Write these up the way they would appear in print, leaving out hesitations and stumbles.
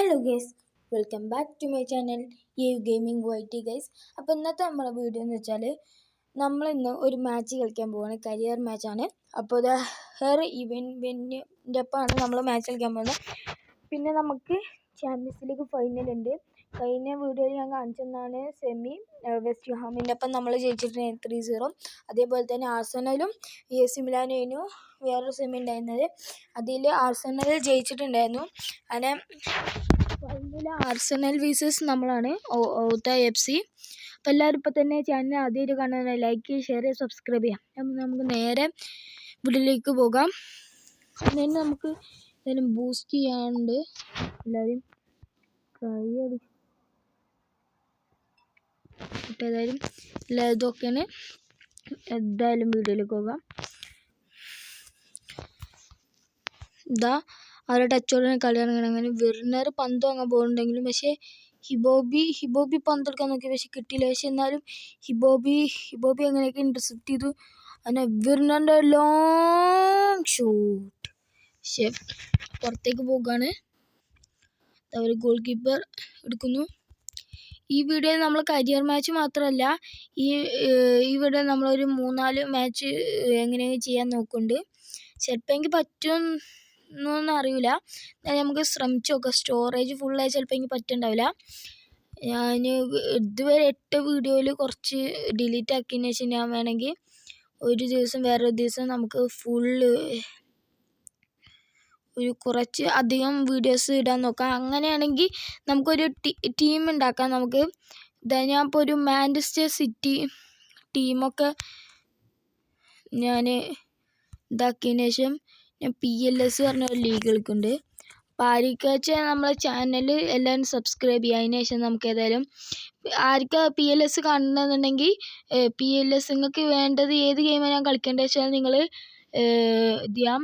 Hello guys, welcome back to my channel gaming വൈറ്റി guys. അപ്പോൾ ഇന്നത്തെ നമ്മളെ വീഡിയോ എന്ന് വെച്ചാൽ നമ്മളിന്ന് ഒരു മാച്ച് കളിക്കാൻ പോവുകയാണ്. കരിയർ മാച്ചാണ്. അപ്പോൾ ഇത് ഹെയർ ഇവൻറ്റിൻ്റെ ഒപ്പമാണ് നമ്മൾ മാച്ച് കളിക്കാൻ പോകുന്നത്. പിന്നെ നമുക്ക് ചാമ്പ്യൻസ് ലീഗ് ഫൈനൽ ഉണ്ട്. കഴിഞ്ഞ വീഡിയോയിൽ ഞാൻ കാണിച്ചതാണ് സെമി വെസ്റ്റ് ഹാമിൻ്റെ ഒപ്പം നമ്മൾ ജയിച്ചിട്ടുണ്ട് 3-0. അതേപോലെ തന്നെ ആർസനലും AC മിലാനും വേറൊരു സെമി ഉണ്ടായിരുന്നത്. അതിൽ ആർസനൽ ജയിച്ചിട്ടുണ്ടായിരുന്നു. അങ്ങനെ ഫൈനൽ ആർസനൽ വീസസ് നമ്മളാണ് ഔത്ത FC. അപ്പോൾ എല്ലാവരും ഇപ്പോൾ തന്നെ ചാനൽ ആദ്യമായിട്ട് കാണുന്ന ലൈക്ക്, ഷെയർ ചെയ്യുക, സബ്സ്ക്രൈബ് ചെയ്യാം. അപ്പം നമുക്ക് നേരെ വീഡിയോയിലേക്ക് പോകാം. അതിന് നമുക്ക് എന്തായാലും ബൂസ്റ്റ് ചെയ്യാനുണ്ട്. എല്ലാവരും ഏതായാലും ഇതൊക്കെയാണ്. എന്തായാലും വീഡിയോയിലേക്ക് പോകാം. ഇതാ അവരുടെ ടച്ചോടെ കളി ഇറങ്ങണം. അങ്ങനെ വെർണർ പന്ത് വാങ്ങാൻ പോകുന്നുണ്ടെങ്കിലും പക്ഷേ ഹിബോബി പന്തെടുക്കാൻ നോക്കി, പക്ഷെ കിട്ടിയില്ല. പക്ഷെ എന്നാലും ഹിബോബി അങ്ങനെയൊക്കെ ഇന്റർസെപ്റ്റ് ചെയ്തു. അങ്ങനെ വെർണറിൻ്റെ ലോങ് ഷൂട്ട് പക്ഷേ പുറത്തേക്ക് പോകുകയാണ്. അവർ ഗോൾ കീപ്പർ എടുക്കുന്നു. ഈ വീഡിയോയിൽ നമ്മൾ കരിയർ മാച്ച് മാത്രമല്ല, ഈ വീഡിയോ നമ്മളൊരു 3-4 മാച്ച് എങ്ങനെയാണ് ചെയ്യാൻ നോക്കുന്നുണ്ട്. ചിലപ്പോൾ എനിക്ക് പറ്റുമെന്നൊന്നും അറിയില്ല. നമുക്ക് ശ്രമിച്ചു നോക്കാം. സ്റ്റോറേജ് ഫുള്ളായി ചിലപ്പോൾ എനിക്ക് പറ്റുന്നുണ്ടാവില്ല. ഞാൻ ഇതുവരെ 8 വീഡിയോയിൽ കുറച്ച് ഡിലീറ്റ് ആക്കിയതിന് ശേഷം ഞാൻ വേണമെങ്കിൽ ഒരു ദിവസം വേറൊരു ദിവസം നമുക്ക് കുറച്ച് അധികം വീഡിയോസ് ഇടാൻ നോക്കാം. അങ്ങനെയാണെങ്കിൽ നമുക്കൊരു ടീം ഉണ്ടാക്കാം. നമുക്ക് ഞാൻ ഇപ്പോൾ ഒരു മാഞ്ചസ്റ്റർ സിറ്റി ടീമൊക്കെ ഞാൻ ഇതാക്കിയതിന് ശേഷം ഞാൻ PLS പറഞ്ഞ ഒരു ലീഗ് കളിക്കുന്നുണ്ട്. അപ്പോൾ ആർക്കാച്ചാൽ നമ്മളെ ചാനൽ എല്ലാവരും സബ്സ്ക്രൈബ് ചെയ്യുക. അതിന് ശേഷം നമുക്ക് ഏതായാലും ആർക്കാ PLS കാണണമെന്നുണ്ടെങ്കിൽ PLS നിങ്ങൾക്ക് വേണ്ടത് ഏത് ഗെയിമാണ് ഞാൻ കളിക്കേണ്ടത് വെച്ചാൽ നിങ്ങൾ ഇത് ചെയ്യാം.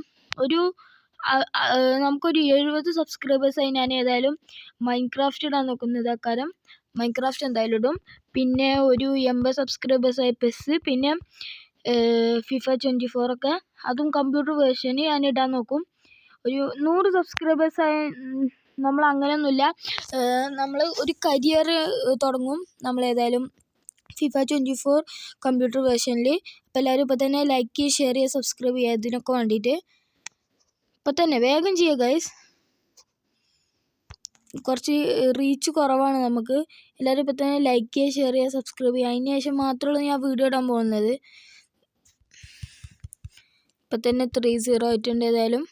നമുക്കൊരു 70 സബ്സ്ക്രൈബേഴ്സായി ഞാൻ ഏതായാലും മൈൻക്രാഫ്റ്റ് ഇടാൻ നോക്കുന്നത്. കാരണം മൈൻക്രാഫ്റ്റ് എന്തായാലും ഇടും. പിന്നെ ഒരു 80 സബ്സ്ക്രൈബേഴ്സായി പെസ്, പിന്നെ FIFA 24 ഒക്കെ, അതും കമ്പ്യൂട്ടർ വേർഷന് ഞാൻ ഇടാൻ നോക്കും. ഒരു 100 സബ്സ്ക്രൈബേഴ്സായി നമ്മൾ അങ്ങനെയൊന്നുമില്ല. നമ്മൾ ഒരു കരിയർ തുടങ്ങും. നമ്മളേതായാലും FIFA 24 കമ്പ്യൂട്ടർ വേർഷനിൽ. അപ്പോൾ എല്ലാവരും ഇപ്പോൾ തന്നെ ലൈക്ക് ചെയ്യുക, ഷെയർ ചെയ്യുക, സബ്സ്ക്രൈബ് ചെയ്യുക. ഇതിനൊക്കെ വേണ്ടിയിട്ട് ഇപ്പോൾ തന്നെ വേഗം ചെയ്യുക ഗൈസ്. കുറച്ച് റീച്ച് കുറവാണ് നമുക്ക്. എല്ലാവരും ഇപ്പോൾ തന്നെ ലൈക്ക് ചെയ്യുക, ഷെയർ ചെയ്യുക, സബ്സ്ക്രൈബ് ചെയ്യുക. അതിന് ശേഷം മാത്രമേ ഞാൻ വീഡിയോ ഇടാൻ പോകുന്നത്. ഇപ്പം തന്നെ 3-0 ആയിട്ടുണ്ട്. ഏതായാലും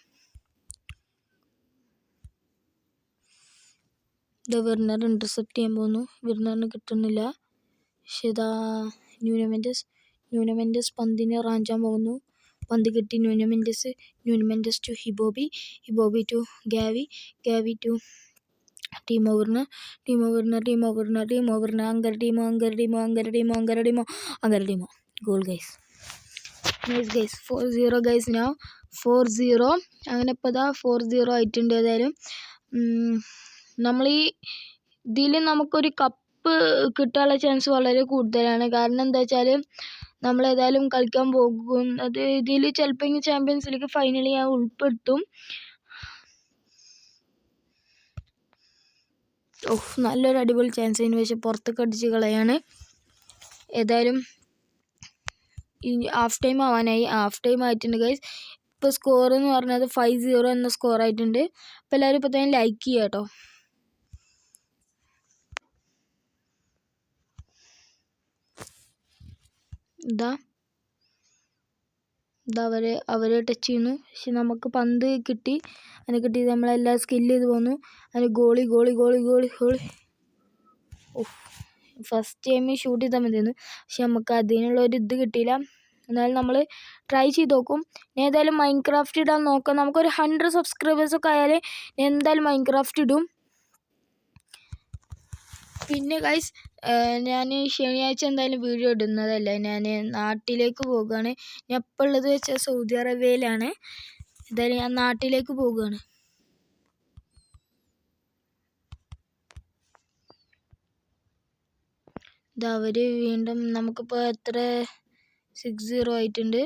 വെർണർ ഇന്റർസെപ്റ്റ് ചെയ്യാൻ പോകുന്നു. വെർണറിന് കിട്ടുന്നില്ല. പക്ഷേ ഇതാ ന്യൂനോ മെൻഡസ് പന്തിനെ റാഞ്ചാൻ പോകുന്നു. പന്ത് കിട്ടി. ന്യൂനോ മെൻഡസ് ടു ഹിബോബി to Gavi to Timo Werner അങ്കർ Timo goal guys. Nice guys. 4-0 guys. Now 4-0. അങ്ങനെ ഇപ്പോൾ ഇതാ 4-0 ആയിട്ടുണ്ട്. ഏതായാലും നമ്മൾ ഇതിൽ നമുക്കൊരു കപ്പ് കിട്ടാനുള്ള ചാൻസ് വളരെ കൂടുതലാണ്. കാരണം എന്താ വെച്ചാൽ നമ്മളേതായാലും കളിക്കാൻ പോകുന്നത് ഇതിൽ ചിലപ്പോൾ ചാമ്പ്യൻസ് ലീഗ് ഫൈനലിൽ ഞാൻ ഉൾപ്പെടുത്തും. നല്ലൊരു അടിപൊളി ചാൻസ് അതിന് പക്ഷേ പുറത്തൊക്കെ അടിച്ച് കളയാണ്. ഏതായാലും ഹാഫ് ടൈം ആവാനായി. ഹാഫ് ടൈം ആയിട്ടുണ്ട് ഗൈസ്. ഇപ്പോൾ സ്കോർ എന്ന് പറഞ്ഞത് 5-0 എന്ന സ്കോർ ആയിട്ടുണ്ട്. അപ്പോൾ എല്ലാവരും ഇപ്പോൾ തന്നെ ലൈക്ക് ചെയ്യുക കേട്ടോ. ഇതാ അവരെ ടച്ച് ചെയ്യുന്നു. പക്ഷെ നമുക്ക് പന്ത് കിട്ടി. അതിനെ കിട്ടി നമ്മളെല്ലാം സ്കില്ല് ചെയ്ത് പോന്നു. അതിന് ഗോളി ഫസ്റ്റ് ടൈം ഷൂട്ട് ചെയ്താൽ മതിയായിരുന്നു. പക്ഷെ നമുക്ക് അതിനുള്ള ഒരു ഇത് കിട്ടിയില്ല. എന്നാലും നമ്മൾ ട്രൈ ചെയ്ത് നോക്കും. ഞാൻ ഏതായാലും മൈൻക്രാഫ്റ്റ് ഇടാൻ നോക്കാം. നമുക്കൊരു 100 സബ്സ്ക്രൈബേഴ്സൊക്കെ ആയാൽ ഞാൻ എന്തായാലും മൈൻക്രാഫ്റ്റ് ഇടും. പിന്നെ ഗൈസ് ഞാൻ ശനിയാഴ്ച എന്തായാലും വീഡിയോ ഇടുന്നതല്ല. ഞാൻ നാട്ടിലേക്ക് പോകുകയാണ്. ഞാൻ ഇപ്പോൾ ഉള്ളത് വെച്ചാൽ സൗദി അറേബ്യയിലാണ്. എന്തായാലും ഞാൻ നാട്ടിലേക്ക് പോകുകയാണ്. ഇതാ അവർ വീണ്ടും നമുക്കിപ്പോൾ എത്ര 6-0 ആയിട്ടുണ്ട്.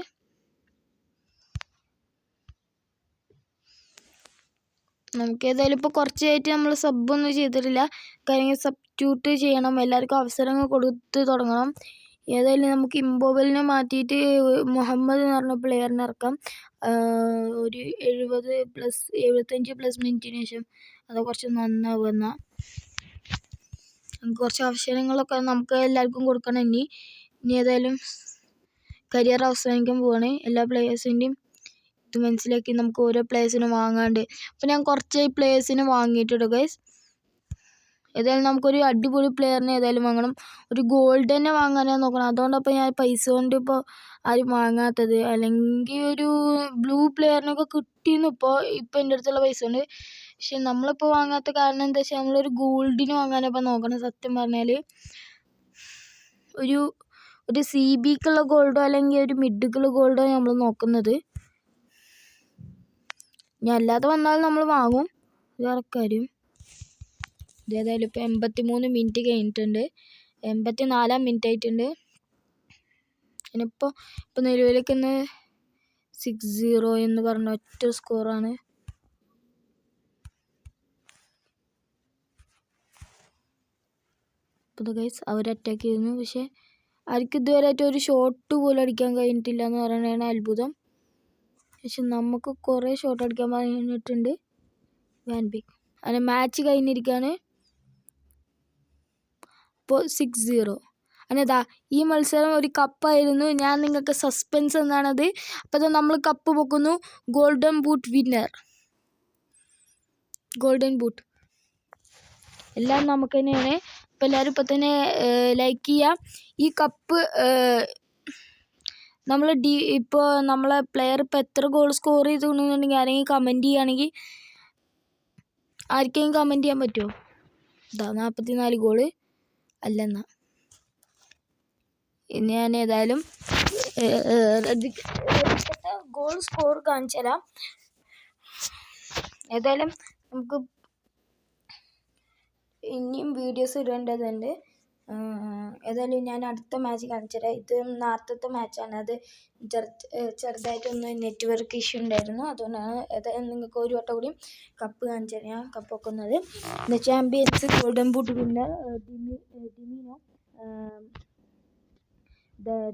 നമുക്ക് ഏതായാലും ഇപ്പോൾ കുറച്ചായിട്ട് നമ്മൾ സബ്ബൊന്നും ചെയ്തിട്ടില്ല. കാര്യങ്ങൾ സബ്സ്റ്റിറ്റ്യൂട്ട് ചെയ്യണം, എല്ലാവർക്കും അവസരങ്ങൾ കൊടുത്ത് തുടങ്ങണം. ഏതായാലും നമുക്ക് ഇമ്പോബലിനെ മാറ്റിയിട്ട് മുഹമ്മദ് എന്ന് പറഞ്ഞ പ്ലെയറിനെ ഇറക്കാം. ഒരു 75+ മിനിറ്റിന് ശേഷം അത് കുറച്ച് നന്നാവുന്ന കുറച്ച് അവസരങ്ങളൊക്കെ നമുക്ക് എല്ലാവർക്കും കൊടുക്കണം. ഇനി ഏതായാലും കരിയർ അവസാനിക്കാൻ പോവാണ്. എല്ലാ പ്ലേയേഴ്സിൻ്റെയും ഇത് മനസ്സിലാക്കി നമുക്ക് ഓരോ പ്ലേയേഴ്സിനെ വാങ്ങാണ്ട്. അപ്പോൾ ഞാൻ കുറച്ച് പ്ലേയേഴ്സിനെ വാങ്ങിയിട്ടുണ്ട് ഗൈസ്. ഏതായാലും നമുക്കൊരു അടിപൊളി പ്ലെയറിനെ ഏതായാലും വാങ്ങണം. ഒരു ഗോൾഡനെ വാങ്ങാനാണ് നോക്കണം. അതുകൊണ്ടപ്പോൾ ഞാൻ പൈസ കൊണ്ട് ഇപ്പോൾ ആരും വാങ്ങാത്തത്. അല്ലെങ്കിൽ ഒരു ബ്ലൂ പ്ലെയറിനൊക്കെ കിട്ടിയിരുന്നു ഇപ്പോൾ എൻ്റെ അടുത്തുള്ള പൈസ കൊണ്ട്. പക്ഷെ നമ്മളിപ്പോൾ വാങ്ങാത്ത കാരണം എന്താ വെച്ചാൽ നമ്മളൊരു ഗോൾഡിന് വാങ്ങാനിപ്പോൾ നോക്കണം. സത്യം പറഞ്ഞാൽ ഒരു CBക്കുള്ള ഗോൾഡോ അല്ലെങ്കിൽ ഒരു മിഡുക്കുള്ള ഗോൾഡോ നമ്മൾ നോക്കുന്നത്. ഇനി അല്ലാതെ വന്നാൽ നമ്മൾ വാങ്ങും, വേറെ കാര്യം. ഏതായാലും ഇപ്പോൾ 83 മിനിറ്റ് കഴിഞ്ഞിട്ടുണ്ട്, 84 മിനിറ്റ് ആയിട്ടുണ്ട്. ഇപ്പോൾ നിലവിലേക്ക് 6-0 എന്ന് പറഞ്ഞ ഒറ്റ സ്കോറാണ്. അപ്പോൾ ഗൈസ് അവർ അറ്റാക്ക് ചെയ്യുന്നു, പക്ഷേ ആർക്കും ഇതുവരെയായിട്ട് ഒരു ഷോട്ട് പോലും അടിക്കാൻ കഴിഞ്ഞിട്ടില്ല എന്ന് പറയുന്നതാണ് അത്ഭുതം. പക്ഷെ നമുക്ക് കുറേ ഷോട്ട് അടിക്കാൻ പറഞ്ഞിട്ടുണ്ട്. വാൻ ബിക് അങ്ങനെ മാച്ച് കഴിഞ്ഞിരിക്കുകയാണ്. ഇപ്പോൾ 6-0 അതാ ഈ മത്സരം ഒരു കപ്പായിരുന്നു. ഞാൻ നിങ്ങൾക്ക് സസ്പെൻസ് എന്നാണത്. അപ്പോൾ നമ്മൾ കപ്പ് പൊക്കുന്നു. Golden boot winner, golden boot എല്ലാം നമുക്ക് തന്നെയാണ്. അപ്പോൾ എല്ലാവരും ഇപ്പോൾ തന്നെ ലൈക്ക് ചെയ്യുക. ഈ കപ്പ് നമ്മൾ ഇപ്പോൾ നമ്മളെ പ്ലെയർ ഇപ്പോൾ എത്ര ഗോൾ സ്കോർ ചെയ്തിട്ടുണ്ടെന്നുണ്ടെങ്കിൽ ആരെങ്കിലും കമൻറ്റ് ചെയ്യുകയാണെങ്കിൽ ആർക്കെങ്കിലും കമൻറ്റ് ചെയ്യാൻ പറ്റുമോ? 44 ഗോള് അല്ലെന്നാ. ഇനി ഞാൻ ഏതായാലും ഗോൾ സ്കോർ കാണിച്ചു തരാം. ഏതായാലും നമുക്ക് ഇനിയും വീഡിയോസ് ഇടേണ്ടതുണ്ട്. ഏതായാലും ഞാൻ അടുത്ത മാച്ച് കാണിച്ചു തരാം. ഇത് നേരത്തെ മാച്ചാണ്. അത് ചെറുതായിട്ടൊന്ന് നെറ്റ്വർക്ക് ഇഷ്യൂ ഉണ്ടായിരുന്നു. അതുകൊണ്ടാണ് ഏതായാലും നിങ്ങൾക്ക് ഒരു വട്ടം കൂടി കപ്പ് കാണിച്ചു തരാം. ഞാൻ കപ്പ് വെക്കുന്നത് ചാമ്പ്യൻസ് ഗോൾഡൻ ബൂട്ട് വിന്നർ ടീമിനോ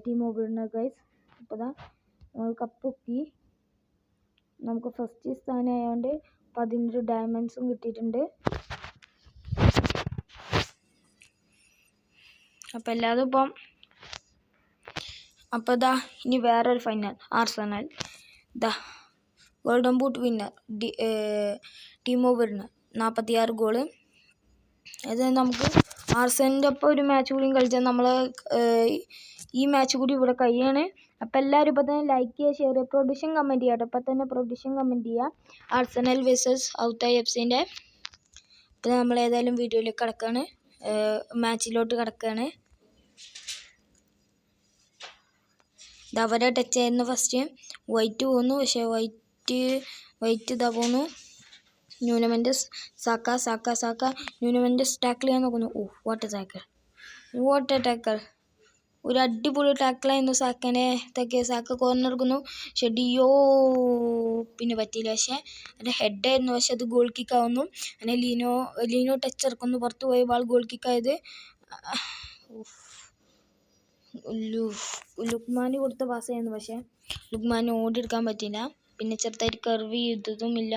ടീം ഓഫ് വിന്നർ ഗൈസ്. അപ്പോൾ നമ്മൾ കപ്പ് പൊക്കി. നമുക്ക് ഫസ്റ്റ് സ്ഥാനമായതുകൊണ്ട് 11 ഡയമണ്ട്സും കിട്ടിയിട്ടുണ്ട്. അപ്പോൾ എല്ലാതും അപ്പോൾ ഇനി വേറൊരു final Arsenal golden boot winner team of winner 46 goal. അത് നമുക്ക് ആർസണലിൻ്റെ ഒപ്പം ഒരു മാച്ച് കൂടി കളിച്ചാൽ നമ്മൾ ഈ മാച്ച് കൂടി ഇവിടെ കഴിയാണ്. അപ്പോൾ എല്ലാവരും ഇപ്പോൾ തന്നെ ലൈക്ക് ചെയ്യുക, ഷെയർ ചെയ്യുക, പ്രൊഡിഷൻ കമൻറ്റ് ചെയ്യുക. ഇപ്പോൾ തന്നെ പ്രൊഡിഷൻ കമൻറ്റ് ചെയ്യുക. ആർസണൽ വേഴ്സസ് ഔത്തായി FC-ൻ്റെ. അപ്പോൾ നമ്മൾ ഏതായാലും വീഡിയോയിലേക്ക് കിടക്കുകയാണ്, മാച്ചിലോട്ട് കിടക്കുകയാണ്. അവരെ ടച്ച് ആയിരുന്നു ഫസ്റ്റ്. വൈറ്റ് പോകുന്നു, പക്ഷേ വൈറ്റ് ഇതാ പോകുന്നു. ന്യൂനമെൻഡസ് സാക്ക ന്യൂനമെൻഡസ് ടാക്കിൾ ചെയ്യാൻ നോക്കുന്നു. വാട്ട് എ ടാക്കിൾ, ഒരു അടിപൊളി ടാക്കിളായിരുന്നു സാക്കനെ. സാക്ക കോർണർ എടുക്കുന്നു. പക്ഷെ പിന്നെ പറ്റിയില്ല. പക്ഷേ അതിൻ്റെ ഹെഡായിരുന്നു, പക്ഷെ അത് ഗോൾ കിക്ക് ആവുന്നു. അങ്ങനെ ലീനോ ടച്ച് ഇറക്കുന്നു. പുറത്ത് പോയ ബാൾ ഗോൾ കിക്കായത്. ലുക്മാന് കൊടുത്ത പാസ്സായിരുന്നു, പക്ഷേ ലുക്മാന് ഓടിയെടുക്കാൻ പറ്റില്ല. പിന്നെ ചെറുതായിട്ട് കർവ് ചെയ്തതുമില്ല.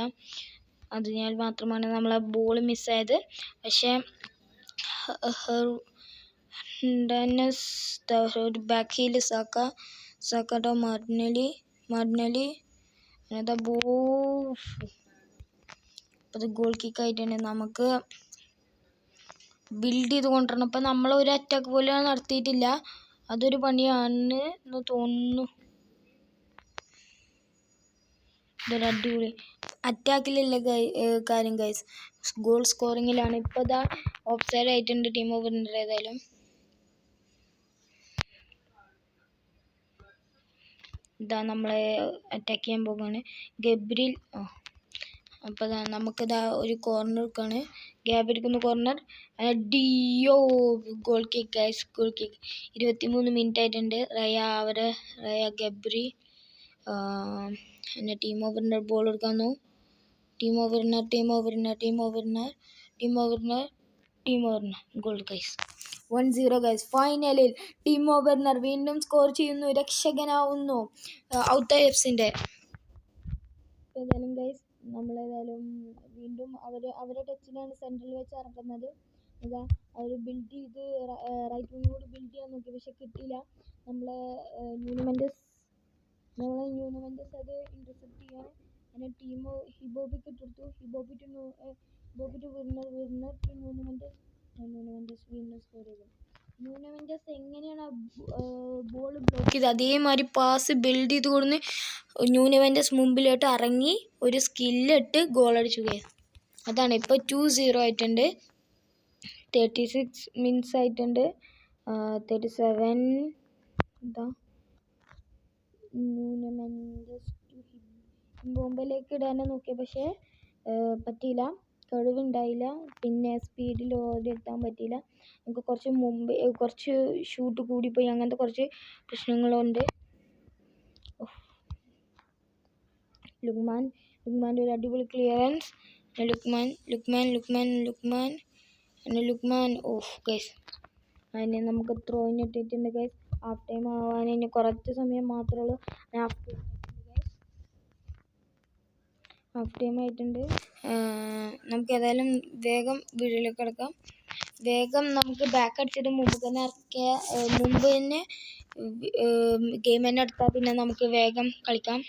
അതിനാൽ മാത്രമാണ് നമ്മളെ ബോൾ മിസ്സായത്. പക്ഷേ ഒരു ബാക്ക് ഹീൽ സാക്കട്ടോ മാർട്ടിനലി അങ്ങനത്തെ അത് ഗോൾ കിക്കായിട്ടുണ്ട്. നമുക്ക് ബിൽഡ് ചെയ്ത് കൊണ്ടുവരണം. അപ്പം നമ്മളൊരു അറ്റാക്ക് പോലും നടത്തിയിട്ടില്ല. അതൊരു പണിയാണ് എന്ന് തോന്നുന്നു. ഇതൊരു അടിപൊളി അറ്റാക്കിലുള്ള കാര്യം ഗൈസ്, ഗോൾ സ്കോറിങ്ങിലാണ്. ഇപ്പോൾ ഓഫ് സൈഡ് ആയിട്ടുണ്ട് ടീം ഓഫ് വിന്നർ. ഏതായാലും നമ്മളെ അറ്റാക്ക് ചെയ്യാൻ പോകുകയാണ് ഗബ്രിൽ. അപ്പോൾ നമുക്കിതാ ഒരു കോർണർ എടുക്കുകയാണ്. ഗ്യാബിരിക്കുന്ന corner. Goal kick guys, goal kick. 23 minute ആയിട്ടുണ്ട്. റയ ഗബ്രി പിന്നെ ടീം ഓഫ് വിന്നർ ബോൾ എടുക്കുന്നു. Goal guys. 1-0 ഗൈസ്. ഫൈനലിൽ ടീമോ വെർണർ വീണ്ടും സ്കോർ ചെയ്യുന്നു, രക്ഷകനാവുന്നു ഔട്ടായി എഫ്സിൻ്റെ. ഏതായാലും ഗൈസ് നമ്മളേതായാലും വീണ്ടും അവരെ ടച്ചിലാണ് സെൻട്രൽ വെച്ച് ഇറക്കുന്നത്. ഇതാ അവർ ബിൽഡ് ചെയ്ത് റൈറ്റ് വിങ്ങോട് ബിൽഡ് ചെയ്യാൻ നോക്കി, പക്ഷെ കിട്ടിയില്ല. നമ്മളെ ന്യൂനമെൻഡസ് അത് ഇന്റർസെപ്റ്റ് ചെയ്യാൻ അങ്ങനെ ടീമോ ഹിബോബിക്ക് ഇട്ടെടുത്തു. ഹിബോബി ടു വിർണർ ടു ന്യൂനമെൻഡസ് വീണ്ടും സ്കോർ ചെയ്തു. ന്യൂനമെൻഡസ് എങ്ങനെയാണ് ബോൾ ബ്ലോക്ക് ചെയ്ത് അതേമാതിരി പാസ് ബിൽഡ് ചെയ്ത് കൊടുന്ന് ന്യൂനമെൻഡസ് മുമ്പിലോട്ട് ഇറങ്ങി ഒരു സ്കില്ലിട്ട് ഗോളടിച്ചു. അതാണ് ഇപ്പോൾ 2-0 ആയിട്ടുണ്ട്. 36 മിനിറ്റ്സ് ആയിട്ടുണ്ട്. 37 ഇതാ ന്യൂനമെൻഡസ് ബോംബയിലേക്ക് ഇടാനും നോക്കി, പക്ഷേ പറ്റിയില്ല, കഴിവുണ്ടായില്ല. പിന്നെ സ്പീഡിൽ ഓടിയെത്താൻ പറ്റിയില്ല. നമുക്ക് കുറച്ച് ഷൂട്ട് കൂടിപ്പോയി, അങ്ങനത്തെ കുറച്ച് പ്രശ്നങ്ങളുണ്ട്. ലുക്മാൻ്റെ ഒരു അടിപൊളി ക്ലിയറൻസ്. Luqman of guys. അതിനെ നമുക്ക് ത്രോയിന് ഇട്ടിട്ടുണ്ട് ഗൈസ്. ഹാഫ് ടൈം ആവാൻ ഇനി കുറച്ച് സമയം മാത്രമേ ഉള്ളൂ. ഹാഫ് ടൈം ആയിട്ടുണ്ട്. നമുക്ക് ഏതായാലും വേഗം വീഡിയോയിലേക്ക് കിടക്കാം. വേഗം നമുക്ക് ബാക്ക് അടിച്ചിട്ട് മുമ്പ് തന്നെ ഗെയിം തന്നെ എടുത്താൽ പിന്നെ നമുക്ക് വേഗം കളിക്കാം.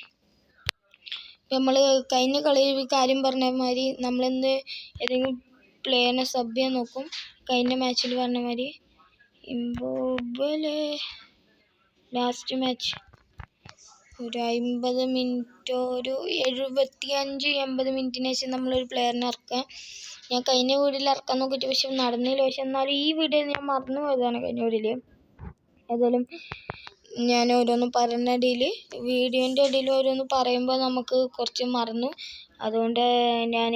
ഇപ്പം നമ്മൾ കഴിഞ്ഞ കളിയിൽ കാര്യം പറഞ്ഞ മാതിരി നമ്മളിന്ന് ഏതെങ്കിലും പ്ലെയറിനെ സബ് ചെയ്യാൻ നോക്കും. കഴിഞ്ഞ മാച്ചിൽ പറഞ്ഞ മാതിരി ഇംബോബലെ ലാസ്റ്റ് മാച്ച് ഒരു 50 മിനിറ്റോ ഒരു 75-80 മിനിറ്റിന് ശേഷം നമ്മളൊരു പ്ലെയറിനെ ഇറക്കാം. ഞാൻ കഴിഞ്ഞ വീഡിയോയിൽ ഇറക്കാൻ നോക്കിയിട്ട് പക്ഷെ നടന്നില്ല. പക്ഷെ എന്നാലും ഈ വീഡിയോയിൽ ഞാൻ മറന്നു പോയതാണ് കഴിഞ്ഞ വീഡിയോയിൽ. ഏതായാലും ഞാൻ ഓരോന്ന് വീഡിയോൻ്റെ ഇടയിൽ ഓരോന്ന് പറയുമ്പോൾ നമുക്ക് കുറച്ച് മറന്നു. അതുകൊണ്ട് ഞാൻ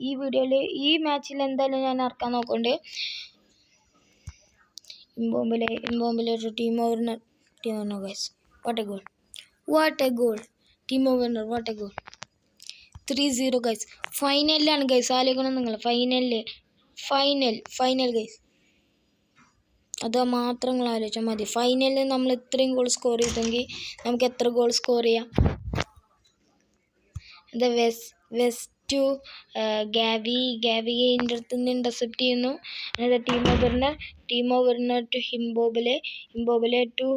ഈ വീഡിയോയിൽ ഈ മാച്ചിൽ എന്തായാലും ഞാൻ ഇറക്കാൻ നോക്കുന്നുണ്ട്. ഇംബോബലെ ഒരു Timo Werner guys. What a goal Timo Werner, what a goal. 3-0 guys. ഫൈനലിലാണ് ഗൈസ്. ആലോചിക്കണം നിങ്ങൾ, ഫൈനൽ ഗൈസ്. അത് മാത്രം നിങ്ങൾ ആലോചിച്ചാൽ മതി. ഫൈനലിൽ നമ്മൾ ഇത്രയും ഗോൾ സ്കോർ ചെയ്തെങ്കിൽ നമുക്ക് എത്ര ഗോൾ സ്കോർ ചെയ്യാം. ഇത് വെസ്റ്റു ഗാവിൻ്റെ അടുത്ത് നിന്ന് ഇന്റർസെപ്റ്റ് ചെയ്യുന്നു. അതായത് ടീമോ വെർണർ ടു ഹിംബോബലെ ടു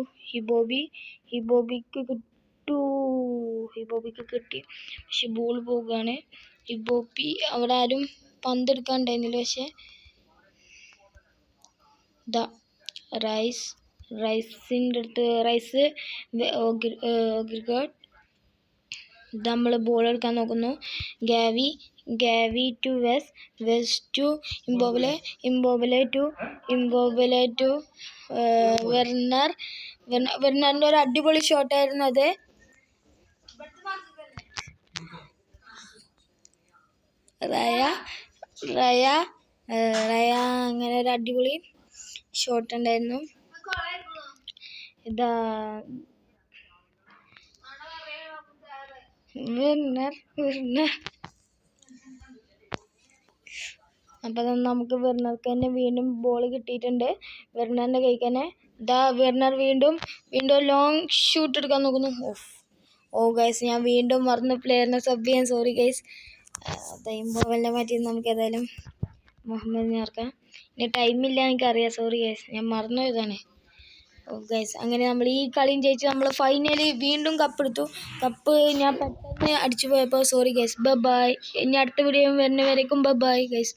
ഹിബോബിക്ക് കിട്ടി. പക്ഷെ ബോൾ പോവുകയാണ്. ഹിബോബി അവിടെ ആരും പന്തെടുക്കാണ്ടായിരുന്നില്ല. പക്ഷെ ഇതാ റൈസിൻ്റെ അടുത്ത് നമ്മൾ ബോൾ എടുക്കാൻ നോക്കുന്നു. ഗാവി ടു വെസ്റ്റ് ടു ഇംബോബലെ ടു വെർണറിൻ്റെ ഒരു അടിപൊളി ഷോട്ടായിരുന്നു അത്. റയ അങ്ങനെ ഒരു അടിപൊളി ഷോട്ട് ഉണ്ടായിരുന്നു. ഇതാ വെർണർ അപ്പം നമുക്ക് വെർണർക്ക് തന്നെ വീണ്ടും ബോൾ കിട്ടിയിട്ടുണ്ട്. വെർണറിൻ്റെ കൈക്ക് തന്നെ ഇതാ വെർണർ വീണ്ടും ലോങ് ഷൂട്ട് എടുക്കാൻ നോക്കുന്നു. ഓ ഗൈസ്, ഞാൻ വീണ്ടും മറന്നു പ്ലെയറിനെ സബ് ചെയ്യാൻ. Sorry guys. ഇംബോബലിനെ മാറ്റി നമുക്ക് ഏതായാലും മുഹമ്മദിനെ ഇറക്കാം. ഇനി ടൈമില്ല, എനിക്കറിയാം. സോറി ഗൈസ്, ഞാൻ മറന്നു ഇതാണ്. ഓ ഗൈസ്, അങ്ങനെ നമ്മൾ ഈ കളിയും ജയിച്ച് നമ്മൾ ഫൈനലി വീണ്ടും കപ്പെടുത്തു. ഞാൻ പെട്ടെന്ന് അടിച്ചു പോയപ്പോൾ സോറി ഗൈസ്. ബൈ. ഇനി അടുത്ത വീഡിയോ വരുന്നവരേക്കും ബൈ ഗൈസ്.